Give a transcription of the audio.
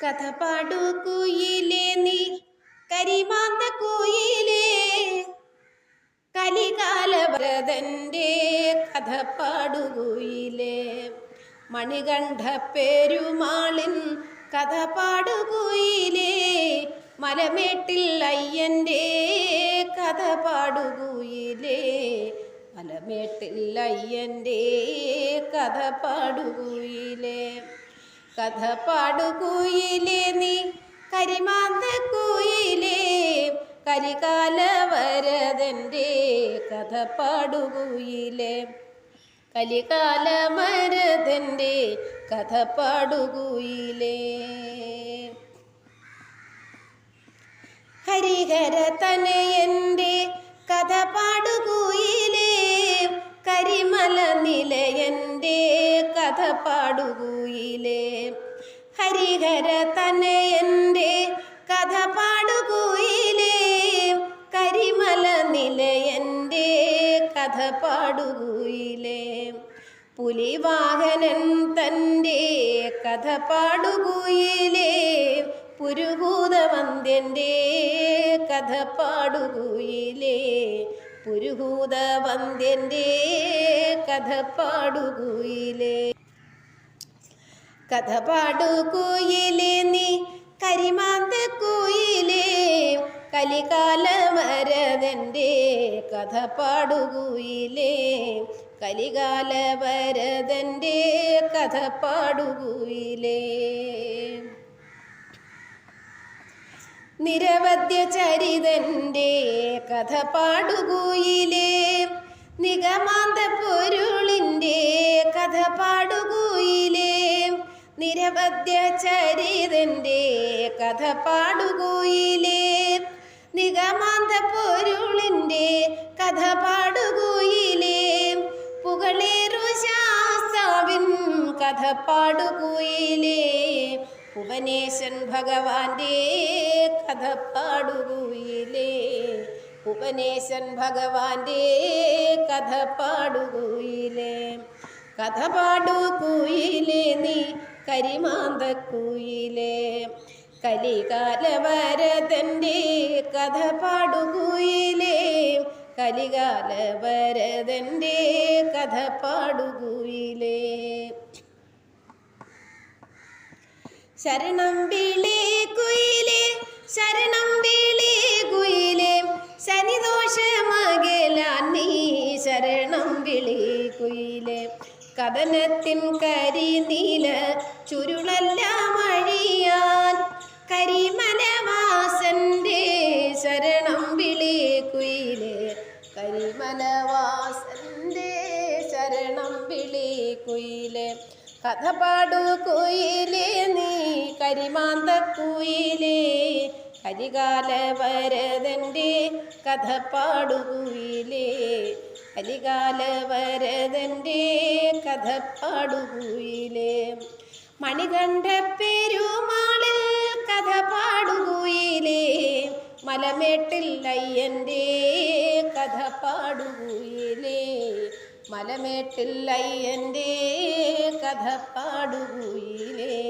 കഥ പാടു കുയിലേ നീ കരിമാന്ത കുയിലേ, കലികാലവരതൻ്റെ കഥ പാടുകുയിലേ. മണികണ്ഠ പെരുമാളിൻ കഥ പാടുകുയിലേ, മലമേട്ടിൽ അയ്യൻ്റെ കഥ പാടുകുയിലേ, മലമേട്ടിൽ അയ്യൻ്റെ കഥ പാടുകുയിലേ. കഥ പാടുകുയിലേ നീ കരിമാന്ത കുയിലേ, കലികാലവരതൻ്റെ കഥ പാടുകുയിലേ, കലികാലവരതൻ്റെ കഥ പാടുകുയിലേ. ഹരിഹര തനയൻ്റെ കഥ പാടുകുയിലേ, കരിമല നിലയൻ്റെ കഥ പാടുകുയിലേ. ഹരിഹര തനയൻ്റെ കഥ പാടുകുയിലേ, കരിമല നിലയൻ്റെ കഥ പാടുകുയിലേ. പുലിവാഹനൻ തൻ്റെ കഥ പാടുകുയിലേ, പുരുഹൂതവന്ദ്യൻ്റെ കഥ പാടുകുയിലേ, പുരുഹൂതവന്ദ്യൻ്റെ കഥ പാടുകുയിലേ. കഥ പാടുകുയിലേ നീ കരിമാന്ത കുയിലേ, കലികാലവരതൻ്റെ കഥ പാടുകുയിലേ, കലികാലവരതൻ്റെ കഥ പാടുകുയിലേ. നിരവധ്യ ചരിതൻ്റെ കഥ പാടുകുയിലേ, നിഗമാന്ത പൊരുളിൻ്റെ കഥ പാടുകുയിലേ. നിരവധ്യ ചരിതൻ്റെ കഥ പാടുകുയിലേ, നിഗമാന്ത പൊരുളിൻ്റെ കഥ പാടുകുയിലേ. പുകളേറു ശാസ്താവിൻ കഥ പാടുകുയിലേ, ഭുവനേശൻ ഭഗവാന്റെ കഥ പാടുകുയിലേ, ഭുവനേശൻ ഭഗവാന്റെ കഥ പാടുകുയിലേ. കഥ പാടുകുയിലേ നീ കരിമാന്ത കുയിലേ, കലികാലവരതൻ്റെ കഥ പാടുകുയിലേ, കലികാലവരതൻ്റെ കഥ പാടുകുയിലേ. ശരണം വിളി കുയിലേ, ശരണം വിളി കുയിലേ, ശനിദോഷമകലാൻ നീ ശരണം വിളി കുയിലേ. കഥനത്തിൻ കരിനീല ചുരുളെല്ലാം അഴിയാൻ കരിമലവാസൻ്റെ ശരണം വിളി കുയിലേ, കരിമലവാസൻ്റെ ശരണം വിളി കുയിലേ. കഥ പാടുകുയിലേ നീ കരിമാന്ത കുയിലേ, കലികാലവരതൻ്റെ കഥ പാടുകുയിലേ, കലികാലവരതൻ്റെ കഥ പാടുകുയിലേ. മണികണ്ഠ പെരുമാളിൽ കഥ പാടുകുയിലേ, മലമേട്ടിൽ അയ്യൻ്റെ കഥ പാടുകുയിലേ, മലമേട്ടിൽ അയ്യൻ്റെ കഥ പാടുകുയിലേ.